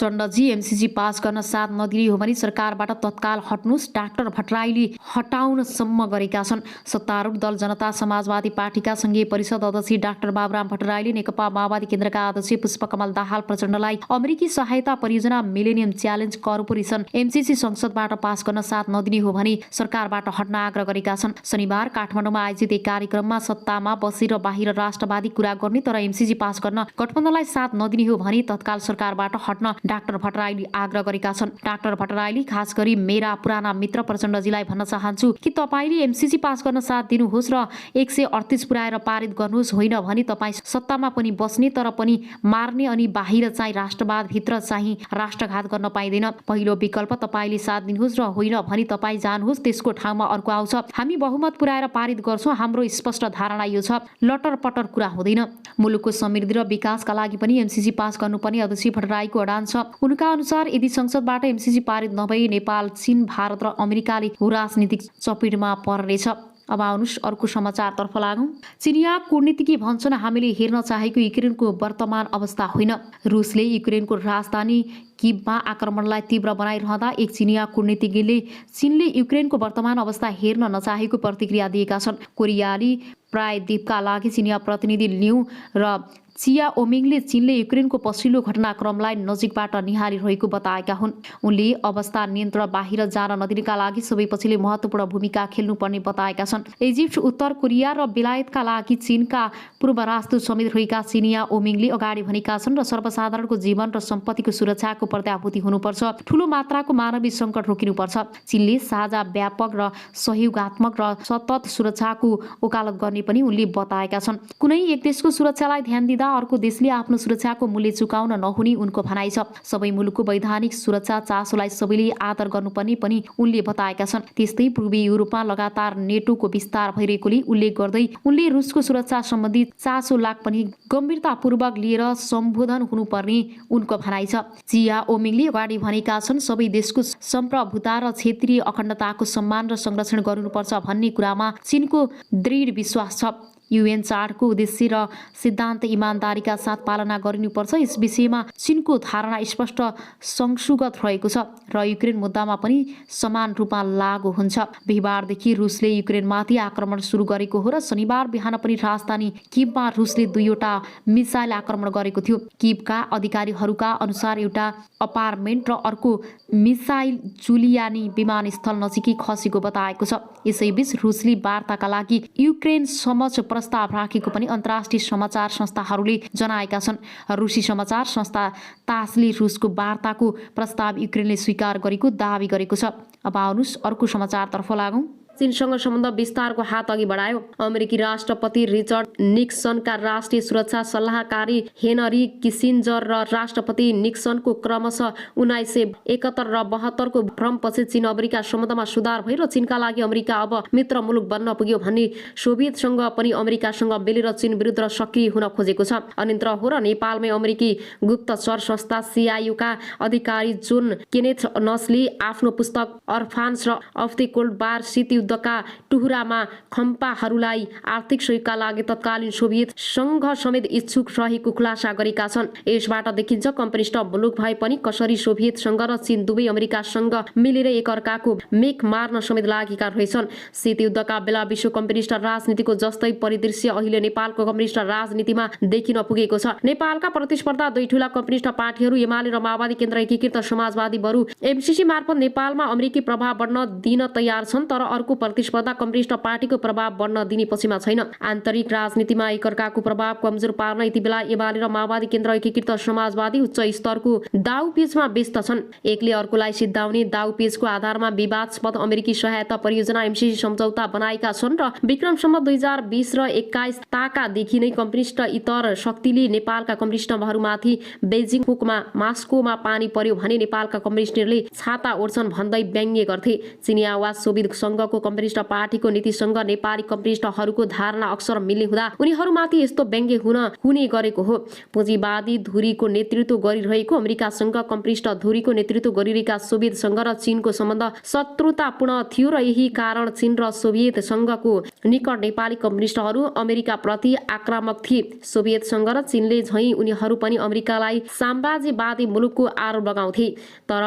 प्रचण्डजी MCC pass गर्न साथ नदिने हो भने सरकारबाट तत्काल हट्नुस्, डाक्टर भट्टराईले हटाउनसम्म गरेका छन्। सत्तारूढ दल जनता समाजवादी पार्टीका संघीय परिषद अध्यक्ष डाक्टर बाबुराम भट्टराईले नेकपा माओवादी केन्द्रका अध्यक्ष पुष्पकमल दाहाल प्रचण्डलाई अमेरिकी सहायता परियोजना मिलेनियम च्यालेन्ज कर्पोरेसन एमसीसी संसदबाट पास गर्न साथ नदिने हो भने सरकारबाट हट्न आग्रह गरेका छन्। शनिबार काठमाडौँमा आयोजित एक कार्यक्रममा सत्तामा बसेर बाहिर राष्ट्रवादी कुरा गर्ने तर एमसीसी पास गर्न गठबन्धनलाई साथ नदिने हो भने तत्काल सरकारबाट हट्न डाक्टर भट्टराईले आग्रह गरेका छन्। डाक्टर भट्टराईले खास गरी मेरा पुराना मित्र प्रचण्डजीलाई भन्न चाहन्छु कि तपाईले एमसीसी पास गर्न साथ दिनुहोस् र 138 पुर्याएर पारित गर्नुहोस्, होइन भने तपाईँ सत्तामा पनि बस्ने तर पनि मार्ने अनि बाहिर चाहिँ राष्ट्रवाद भित्र चाहिँ राष्ट्रघात गर्न पाइँदैन। पहिलो विकल्प तपाईले साथ दिनुहोस् र होइन भने तपाईँ जानुहोस्, त्यसको ठाउँमा अर्को आउँछ। हामी बहुमत पुर्याएर पारित गर्छौँ। हाम्रो स्पष्ट धारणा यो छ, लटर पटर कुरा हुँदैन। मुलुकको समृद्धि र विकासका लागि पनि एमसीसी पास गर्नुपर्ने अध्यक्ष भट्टराईको अडान छ। उनका अनुसार यदि संसदबाट एमसीसी पारित नभई नेपाल, चीन, भारत र अमेरिकाले राजनीतिक चपेटमा पर्नेछ। अब आउनुहोस् अर्को समाचारतर्फ लागौँ। चिनिया कूटनीतिज्ञ भन्छन् हामीले हेर्न चाहेको युक्रेनको वर्तमान अवस्था होइन। रुसले युक्रेनको राजधानी किभमा आक्रमणलाई तीव्र बनाइरहँदा एक चिनिया कूटनीतिज्ञले चीनले युक्रेनको वर्तमान अवस्था हेर्न नचाहेको प्रतिक्रिया दिएका छन्। कोरियाली प्रायद्वीपका लागि चिनिया प्रतिनिधि लिउ र चिया ओमिङले चीनले युक्रेनको पछिल्लो घटनाक्रमलाई नजिकबाट निहालिरहेको बताएका हुन्। उनले अवस्था नियन्त्रण बाहिर जान नदिनका लागि सबै पछिले महत्त्वपूर्ण भूमिका खेल्नुपर्ने बताएका छन्। इजिप्ट, उत्तर कोरिया र बेलायतका लागि चीनका पूर्व राजदूत समेत रहेका चिनिया ओमिङले अगाडि भनेका छन् र सर्वसाधारणको जीवन र सम्पत्तिको सुरक्षाको प्रत्याभूति हुनुपर्छ। ठूलो मात्राको मानवीय सङ्कट रोकिनुपर्छ। चीनले साझा व्यापक र सहयोगात्मक र सतत सुरक्षाको वकालत गर्ने पनि उनले बताएका छन्। कुनै एक देशको सुरक्षालाई ध्यान दिँदा अर्को देशले आफ्नो सुरक्षाको मूल्य चुकाउन नहुने उनको भनाइ छ। सबै मुलुकको वैधानिक सुरक्षा चासोलाई सबैले आदर गर्नुपर्ने पनि उनले बताएका छन्। त्यस्तै पूर्वी युरोपमा लगातार नेटोको विस्तार भइरहेकोले उल्लेख गर्दै उनले रुसको सुरक्षा सम्बन्धी चासोलाई पनि गम्भीरतापूर्वक लिएर सम्बोधन हुनुपर्ने उनको भनाइ छ। चिया ओमिङले अगाडि भनेका छन् सबै देशको सम्प्रभुता र क्षेत्रीय अखण्डताको सम्मान र संरक्षण गर्नुपर्छ भन्ने कुरामा चीनको दृढ विश्वास छ। UN चार्टरको उद्देश्य र सिद्धान्त इमानदारीका साथ पालना गरिनुपर्छ। यस विषयमा चीनको धारणा स्पष्ट संसुगत रहेको छ र युक्रेन मुद्दामा पनि समान रूपमा लागू हुन्छ। बिहिबारदेखि रुसले युक्रेनमाथि आक्रमण सुरु गरेको हो र शनिबार बिहान पनि राजधानी किभमा रुसले 2वटा मिसाइल आक्रमण गरेको थियो। किभका अधिकारीहरूका अनुसार एउटा अपार्टमेन्ट र अर्को मिसाइल जुलियानी विमानस्थल नजिकै खसेको बताएको छ। यसैबीच रुसले वार्ताका लागि युक्रेन समक्ष प्रस्ताव राखेको पनि अन्तर्राष्ट्रिय समाचार संस्थाहरूले जनाएका छन्। रुसी समाचार संस्था तासले रुसको वार्ताको प्रस्ताव युक्रेनले स्वीकार गरेको दावी गरेको छ। अब आउनुहोस् अर्को समाचारतर्फ लागौँ। चीनसँग सम्बन्ध विस्तारको हात अघि बढायो। अमेरिकी राष्ट्रपति रिचर्ड निक्सनका राष्ट्रिय सुरक्षा सल्लाहकारी हेनरी किसिन्जर र राष्ट्रपति निक्सनको क्रमशः 1971 र 72 को भ्रमपछि चीन अमेरिका सम्बन्धमा सुधार भयो र चीनका लागि अमेरिका अब मित्र मुलुक बन्न पुग्यो भन्ने सोभियतसँग पनि अमेरिकासँग मिलेर चीन विरुद्ध सक्रिय हुन खोजेको छ। अन्यत्र हो र नेपालमै अमेरिकी गुप्तचर संस्था CIA का अधिकारी जोन केनेथ नसले आफ्नो पुस्तक अर्फान्स र अफ द कोल्ड वार शीत युद्धका टुहुरामा खम्पाहरूलाई आर्थिक सहयोगका लागि तत्कालीन सोभियत संघ समेत इच्छुक रहेको खुलासा गरेका छन्। यसबाट देखिन्छ कम्युनिस्ट मुलुक भए पनि कसरी सोभियत संघ र चीन दुवै अमेरिकासँग मिलेर एकअर्काको मेख मार्न समेत लागेका रहेछन्। शीत युद्धका बेला विश्व कम्युनिस्ट राजनीतिको जस्तै परिदृश्य अहिले नेपालको कम्युनिस्ट राजनीतिमा देखिन पुगेको छ। नेपालका प्रतिस्पर्धा दुई ठूला कम्युनिस्ट पार्टीहरू एमाले र माओवादी केन्द्र एकीकृत समाजवादी बरु एमसीसी मार्फत नेपालमा अमेरिकी प्रभाव बढ्न दिन तयार छन्, तर अर्को प्रतिस्पर्धा कम्युनिस्ट पार्टीको प्रभाव बढ्न दिने पछिमा छैन। आन्तरिक राजनीतिमा एकअर्काको प्रभाव कमजोर पार्न यति बेला एमाले र माओवादी केन्द्र एकीकृत समाजवादी उच्च स्तरको दाउपेचमा व्यस्त छन्। एकले अर्कोलाई सिद्धाउने दाउपेचको आधारमा विवादस्पद अमेरिकी सहायता परियोजना एमसीसी सम्झौता बनाएका छन् र विक्रमसम्म 2020 र 21 ताकादेखि नै कम्युनिस्ट इतर शक्तिले नेपालका कम्युनिस्टहरूमाथि बेजिङ पुकमा मास्कोमा पानी पर्यो भने नेपालका कम्युनिस्टहरूले छाता ओढ्छन् भन्दै व्यङ्ग्य गर्थे। चिनिया वा सोभियत संघको कम्युनिस्ट पार्टीको नीतिसँग नेपाली कम्युनिस्टहरूको धारणा अक्सर मिल्ने हुँदा उनीहरूमाथि यस्तो व्यङ्ग्य हुने गरेको हो। पुँजीवादी धुरीको नेतृत्व गरिरहेको अमेरिकासँग कम्युनिस्ट धुरीको नेतृत्व गरिरहेका सोभियत संघ र चीनको सम्बन्ध शत्रुतापूर्ण थियो र यही कारण चीन र सोभियत संघको निकट नेपाली कम्युनिस्टहरू अमेरिकाप्रति आक्रामक थिए। सोभियत संघ र चीनले झैं उनीहरू पनि अमेरिकालाई साम्राज्यवादी मुलुकको आरोप लगाउँथे। तर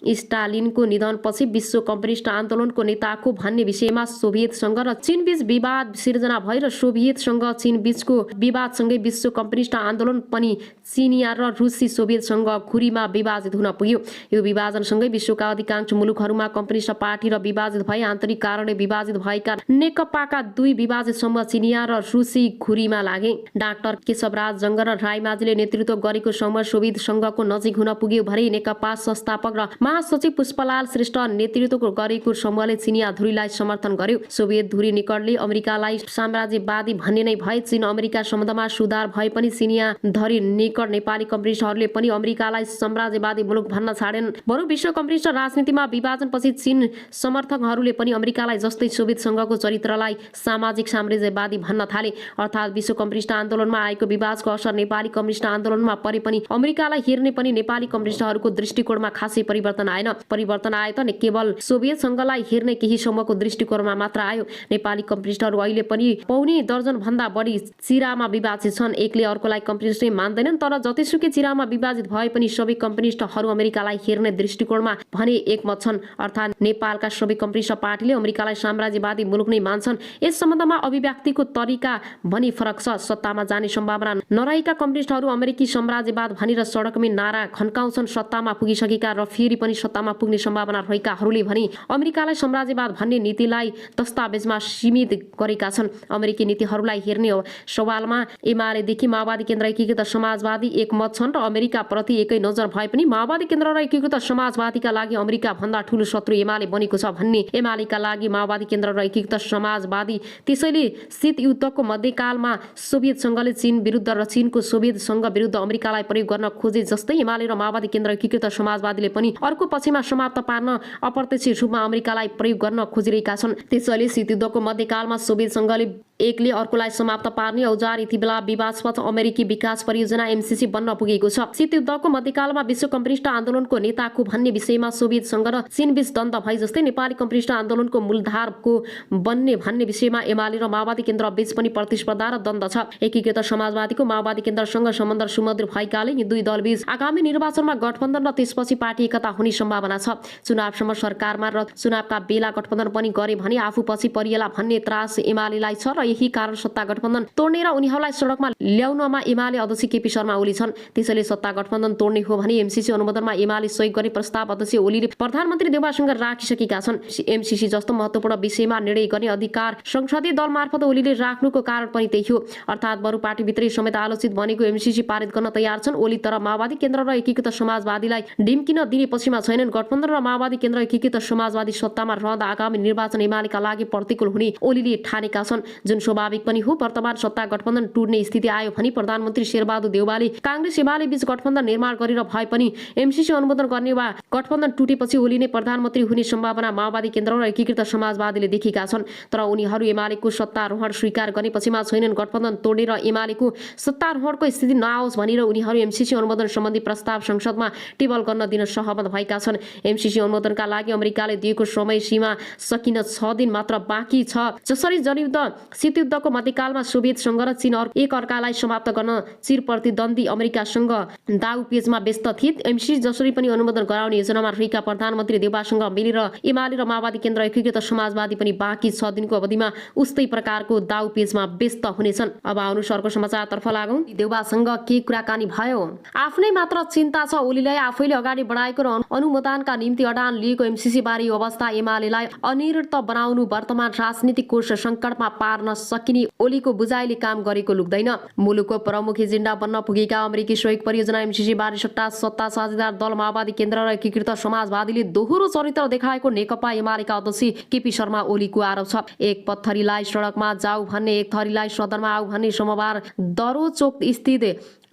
स्टालिनको निधनपछि विश्व कम्युनिस्ट आन्दोलनको नेताको भन्ने विषयमा सोभियत संघ र चीन बीच विवाद सिर्जना भएर सोभियत संघ चीन बीचको विवादसँगै विश्व कम्युनिस्ट आन्दोलन पनि चिनिया र रुसी सोभियत संघ खुरीमा विभाजित हुन पुग्यो। यो विभाजनसँगै विश्वका अधिकांश मुलुकहरूमा कम्युनिस्ट पार्टी र विभाजित भए आन्तरिक कारणले विभाजित भएका नेकपाका दुई विभाजित समूह चिनिया र रुसी खुरीमा लागे। डाक्टर केशवराज जङ्ग र रायमाझीले नेतृत्व गरेको समूह सोभियत संघको नजिक हुन पुग्यो भने नेकपा संस्थापक र महासचिव पुष्पलाल श्रेष्ठ नेतृत्व गरेको समूहले चिनिया धुरीलाई समर्थन गर्यो। सोभियत धुरी निकटले अमेरिकालाई साम्राज्यवादी भन्ने नै भए चीन अमेरिका सम्बन्धमा सुधार भए पनि चिनिया धुरी निकट नेपाली कम्युनिस्टहरूले पनि अमेरिकालाई साम्राज्यवादी मुलुक भन्न छाडेन। बरु विश्व कम्युनिस्ट राजनीतिमा विभाजनपछि चीन समर्थकहरूले पनि अमेरिकालाई जस्तै सोभियत संघको चरित्रलाई सामाजिक साम्राज्यवादी भन्न थाले। अर्थात् विश्व कम्युनिस्ट आन्दोलनमा आएको विवादको असर नेपाली कम्युनिस्ट आन्दोलनमा परे पनि अमेरिकालाई हेर्ने पनि नेपाली कम्युनिस्टहरूको दृष्टिकोणमा खासै परिवर्तन आएन। परिवर्तन आए त केवल सोभियत संघलाई हेर्ने केही समूहको दृष्टिकोणमा मात्र आयो। नेपाली कम्युनिस्टहरू अहिले पनि पौने दर्जन भन्दा बढी चिरामा विभाजित छन्। एकले अर्कोलाई कम्युनिस्टै मान्दैनन्, तर जतिसुकै चिरामा विभाजित भए पनि सबै कम्युनिस्टहरू अमेरिकालाई हेर्ने दृष्टिकोणमा भने एकमत छन्। अर्थात् नेपालका सबै कम्युनिस्ट पार्टीले अमेरिकालाई साम्राज्यवादी मुलुक नै मान्छन्। यस सम्बन्धमा अभिव्यक्तिको तरिका भनी फरक छ। सत्तामा जाने सम्भावना नरहेका कम्युनिस्टहरू अमेरिकी साम्राज्यवाद भनेर सडकमै नारा खन्काउँछन्। सत्तामा पुगिसकेका र फेरि पनि सत्तामा पुग्ने सम्भावना रहेकाहरूले भने अमेरिकालाई साम्राज्यवाद भन्ने नीतिलाई दस्तावेजमा सीमित गरेका छन्। अमेरिकी नीतिहरूलाई हेर्ने सवालमा एमालेदेखि माओवादी केन्द्र एकीकृत समाजवादी एकमत छन् र अमेरिकाप्रति एकै नजर भए पनि माओवादी केन्द्र र एकीकृत समाजवादीका लागि अमेरिका भन्दा ठूलो शत्रु एमाले बनेको छ भन्ने एमालेका लागि माओवादी केन्द्र र एकीकृत समाजवादी। त्यसैले शीत युद्धको मध्यकालमा सोभियत संघले चीन विरुद्ध र चीनको सोभियत संघ विरुद्ध अमेरिकालाई प्रयोग गर्न खोजे जस्तै एमाले र माओवादी केन्द्र एकीकृत समाजवादीले पनि अर्को पक्षमा समाप्त पार्न अप्रत्यक्ष रूपमा अमेरिकालाई प्रयोग गर्न खोजिरहेका छन्। त्यसैले शीत युद्धको मध्यकालमा सोभियत संघले एकले अर्कोलाई समाप्त पार्ने औजार यति बेला विवादस्पद अमेरिकी विकास परियोजना एमसीसी बन्न पुगेको छ। शीत युद्धको मध्यकालमा विश्व कम्युनिस्ट आन्दोलनको नेताको भन्ने विषयमा सोभियत संघ र चीन बीच द्वन्द्व भए जस्तै नेपाली कम्युनिस्ट आन्दोलनको मूलधारको बन्ने भन्ने विषयमा एमाले र माओवादी केन्द्र बीच पनि प्रतिस्पर्धा र द्वन्द्व छ। एकीकृत समाजवादीको माओवादी केन्द्रसँग सम्बन्ध सुमधुर भएकाले यी दुई दलबीच आगामी निर्वाचनमा गठबन्धन र त्यसपछि पार्टी एकता हुने सम्भावना छ। चुनावसम्म सरकारमा र चुनावका बेला गठबन्धन पनि गरे भने आफू पछि परिएला भन्ने त्रास एमालेलाई छ र यही कारण सत्ता गठबन्धन तोड्ने र उनीहरूलाई सडकमा ल्याउनमा एमाले अध्यक्ष केपी शर्मा ओली छन्। त्यसैले सत्ता गठबन्धन तोड्ने हो भने एमसीसी अनुमोदनमा एमाले सहयोग गर्ने प्रस्ताव अध्यक्ष ओलीले प्रधानमन्त्री देउवासँग राखिसकेका छन्। एमसीसी जस्तो महत्त्वपूर्ण विषयमा निर्णय गर्ने अधिकार संसदीय दल मार्फत ओलीले राख्नुको कारण पनि त्यही हो। अर्थात् बरु पार्टीभित्रै समेत आलोचित बनेको एमसीसी पारित गर्न तयार छन् ओली, तर माओवादी केन्द्र र एकीकृत समाजवादीलाई ढिम्किन दिने पक्षमा छैनन्। गठबन्धन र माओवादी केन्द्र एकीकृत समाजवादी सत्तामा रहँदा आगामी निर्वाचन एमालेका लागि प्रतिकूल हुने ओलीले ठानेका छन्, जुन स्वाभाविक पनि हो। वर्तमान सत्ता गठबन्धन टुट्ने स्थिति आयो भने प्रधानमन्त्री शेरबहादुर देउवाले कांग्रेस एमाले बीच गठबन्धन निर्माण गरेर भए पनि एमसीसी अनुमोदन गर्ने वा गठबन्धन टुटेपछि ओली नै प्रधानमन्त्री हुने सम्भावना माओवादी केन्द्र र एकीकृत समाजवादीले देखेका छन्। तर उनीहरू एमालेको सत्तारोहण स्वीकार गर्ने पक्षमा छैनन्। गठबन्धन तोड्ने र एमालेको सत्तारोहणको स्थिति नआओस् भनेर उनीहरू एमसीसी अनुमोदन सम्बन्धी प्रस्ताव संसदमा टेबल गर्न दिन सहमत भएका छन्। एमसीसी अनुमोदनका लागि अमेरिकाले दिएको समय सीमा सकिन 6 दिन मात्र बाँकी छ। जसरी जनयुद्ध शीत युद्धको मध्यकालमा सोभियत संघ र चीन एक अर्कालाई समाप्त गर्न चिर प्रतिद्वन्दी अमेरिकासँग दाउ पेचमा व्यस्त थिए, एमसीसी जसरी पनि अनुमोदन गराउने योजनामा रहेका प्रधानमन्त्री देउवासँग मिलेर एमाले र माओवादी केन्द्र एकीकृत समाजवादी पनि बाँकी 6 दिनको अवधिमा उस्तै प्रकारको दाउ पेचमा व्यस्त हुनेछन्। अब आउनुहोस् अर्को समाचारतर्फ लागौं। देउवासँग के कुराकानी भयो? आफ्नै मात्र चिन्ता छ ओलीलाई आफैले अगाडि बढाएको र अनुमोदनका निम्ति अडान लिएको एमसीसी बारे अवस्था एमालेलाई अनिर्त बनाउनु वर्तमान राजनीतिक कोष संकटमा पार्न सकिने ओलीको बुझाइले काम गरेको लुक्दैन। मुलुकको प्रमुख एजेन्डा बन्न पुगेका अमेरिकी सहयोग परियोजना एमसीसी बारे सत्ता साझेदार दल माओवादी केन्द्र र एकीकृत समाजवादीले दोहोरो चरित्र देखाएको नेकपा एमालेका अध्यक्ष केपी शर्मा ओलीको आरोप छ। एक पत्थरीलाई सडकमा जाऊ भन्ने, एक थरीलाई सदनमा आऊ भन्ने सोमबार दरो चोक स्थित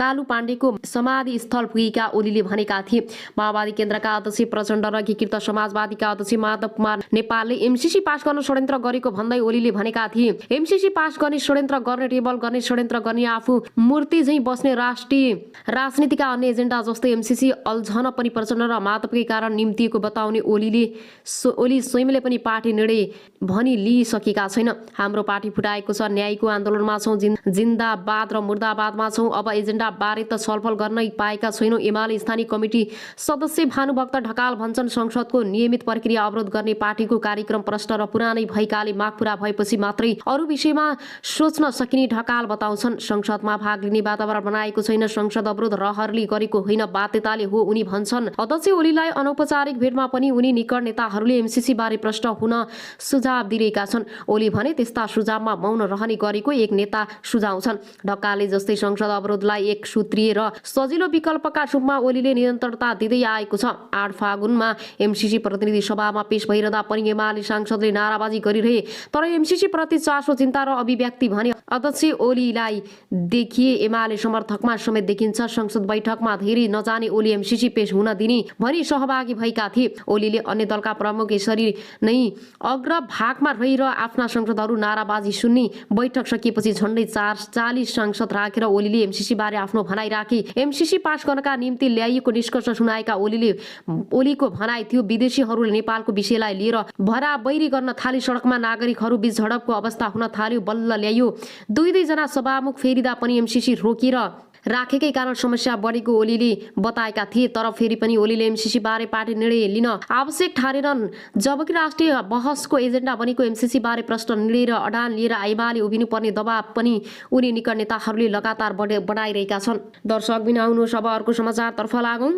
कालु पाण्डेको समाधि स्थल पुगेका ओलीले भनेका थिए। माओवादी केन्द्रका अध्यक्ष प्रचण्ड र एकीकृत समाजवादीका अध्यक्ष माधव कुमार नेपालले एमसीसी पास गर्न षड्यन्त्र गरेको भन्दै ओलीले भनेका थिए, एमसीसी पास गर्ने षड्यन्त्र गर्ने, टेबल गर्ने षड्यन्त्र गर्ने, आफू मूर्ति झैं बस्ने राष्ट्रिय राजनीतिका अन्य एजेन्डा जस्तै एमसीसी अल्झन पनि प्रचण्ड र माधवकै कारण निम्तिएको बताउने ओली स्वयंले पनि पार्टी निर्णय भनी लिइसकेका छैन। हाम्रो पार्टी फुटाएको छ, न्यायको आन्दोलनमा छौं, जिन्दाबाद र मुर्दाबादमा छौं। अब एजेन्डा बारे त छलफल गर्नै पाएका छैनौं। एमाले स्थानीय कमिटी सदस्य भानुभक्त ढकाल भन्छन्, संसदको नियमित प्रक्रिया अवरोध गर्ने पार्टीको कार्यक्रम प्रश्न र पुरानै भएकाले माग पूरा भएपछि मात्रै अरू विषयमा सोच्न सकिने ढकाल बताउँछन्। संसदमा भाग लिने वातावरण बनाएको छैन, संसद अवरोध रहरले गरेको होइन, बाध्यताले हो उनी भन्छन्। अध्यक्ष ओलीलाई अनौपचारिक भेटमा पनि उनी निकट नेताहरूले एमसीसी बारे प्रश्न हुन सुझाव दिइरहेका छन्। ओली भने त्यस्ता सुझावमा मौन रहने गरेको एक नेता सुझाउँछन्। ढकालले जस्तै संसद अवरोधलाई एक सूत्रीय र सजिलो विकल्पका रूपमा ओलीले निरन्तरता दिँदै आएको छ। 8 फागुनमा एमसीसी प्रतिनिधि सभामा पेश भइरहँदा पनि एमाले सांसदले नाराबाजी गरिरहे, तर एमसीसी प्रति चासो, चिन्ता र अभिव्यक्ति भने अध्यक्ष ओलीलाई देखिए। एमाले समर्थकमा समेत देखिन्छ। संसद बैठकमा धेरै नजाने ओली एमसीसी पेश हुन दिने भनी सहभागी भएका थिए। ओलीले अन्य दलका प्रमुख यसरी नै अग्रभागमा रहेर आफ्ना सांसदहरू नाराबाजी सुन्ने। बैठक सकिएपछि झण्डै 40 सांसद राखेर ओलीले एमसीसी बारे आफ्नो भनाइ राखे। एमसीसी पास गर्नका निम्ति ल्याइएको निष्कर्ष सुनाएका ओलीको भनाइ थियो, विदेशीहरूले नेपालको विषयलाई लिएर भराबैरी गर्न थाले, सडकमा नागरिकहरू बीच झडपको अवस्था हुन थाल्यो, बल्ल ल्याइयो। दुई जना सभामुख फेरिदा पनि एमसीसी रोकेर राखेकै कारण समस्या बढेको ओलीले बताएका थिए। तर फेरि पनि ओलीले एमसीसी बारे पार्टी निर्णय लिन आवश्यक ठानेनन्। जबकि राष्ट्रिय बहसको एजेन्डा बनेको एमसीसी बारे प्रश्न निर्णय र अडान लिएर एमाले उभिनुपर्ने दबाव पनि उनी निकट नेताहरूले लगातार बढाइरहेका छन्। दर्शक बिन आउनुहोस् अब अर्को समाचारतर्फ लागौं।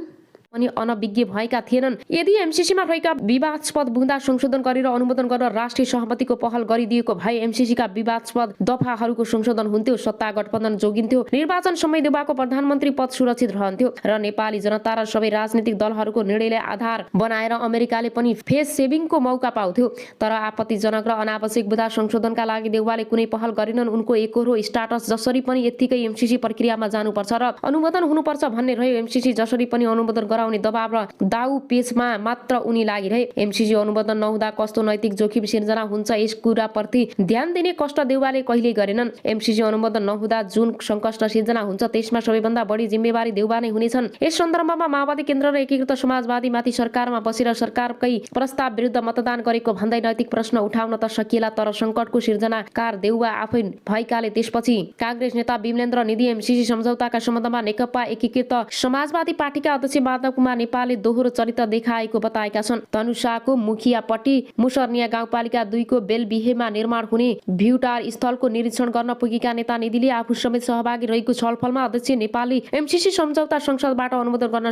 पनि अनभिज्ञ भएका थिएनन्। यदि एमसीसीमा रहेका विवादास्पद बुँदा संशोधन गरेर अनुमोदन गर्न राष्ट्रिय सहमतिको पहल गरिदिएको भए एमसीसीका विवादास्पद दफाहरूको संशोधन हुन्थ्यो, सत्ता गठबन्धन जोगिन्थ्यो, निर्वाचन समय देवाको प्रधानमन्त्री पद सुरक्षित रहन्थ्यो र नेपाली जनता र सबै राजनीतिक दलहरूको निर्णयलाई आधार बनाएर अमेरिकाले पनि फेस सेभिङको मौका पाउँथ्यो। तर आपत्तिजनक र अनावश्यक बुँदा संशोधनका लागि देउवाले कुनै पहल गरेनन्। उनको एकहोरो स्टाटस जसरी पनि यत्तिकै एमसीसी प्रक्रियामा जानुपर्छ र अनुमोदन हुनुपर्छ भन्ने रह्यो। एमसीसी जसरी पनि अनुमोदन गराउने दबाव र दाउ पेचमा मात्र उनी लागिरहे। एमसीसी अनुमोदन नहुँदा कस्तो नैतिक जोखिम सिर्जना हुन्छ यस कुराप्रति ध्यान दिने कष्ट देउवाले कहिल्यै गरेनन्। एमसीसी अनुमोदन नहुँदा जुन सङ्कष्ट सिर्जना हुन्छ त्यसमा सबैभन्दा बढी जिम्मेवारी देउवा नै हुनेछन्। यस सन्दर्भमा माओवादी केन्द्र र एकीकृत समाजवादीमाथि सरकारमा बसेर सरकारकै प्रस्ताव विरुद्ध मतदान गरेको भन्दै नैतिक प्रश्न उठाउन त सकिएला, तर सङ्कटको सिर्जनाकार देउवा आफै भएकाले त्यसपछि काङ्ग्रेस नेता विमलेन्द्र निधि एमसीसी सम्झौताका सम्बन्धमा नेकपा एकीकृत समाजवादी पार्टीका अध्यक्ष माधव कुमार नेपालले दोहोरो चरित्र देखाएको बताएका छन्। धनुषाको मुखियापट्टि मुसर्निया गाउँपालिका 2 को बेलबिहेमा निर्माण हुने भ्यूटार स्थलको निरीक्षण गर्न पुगेका नेता निधिले आफू समेत सहभागी रहेको छलफलमा अध्यक्ष नेपालले एमसीसी सम्झौता संसदबाट अनुमोदन गर्न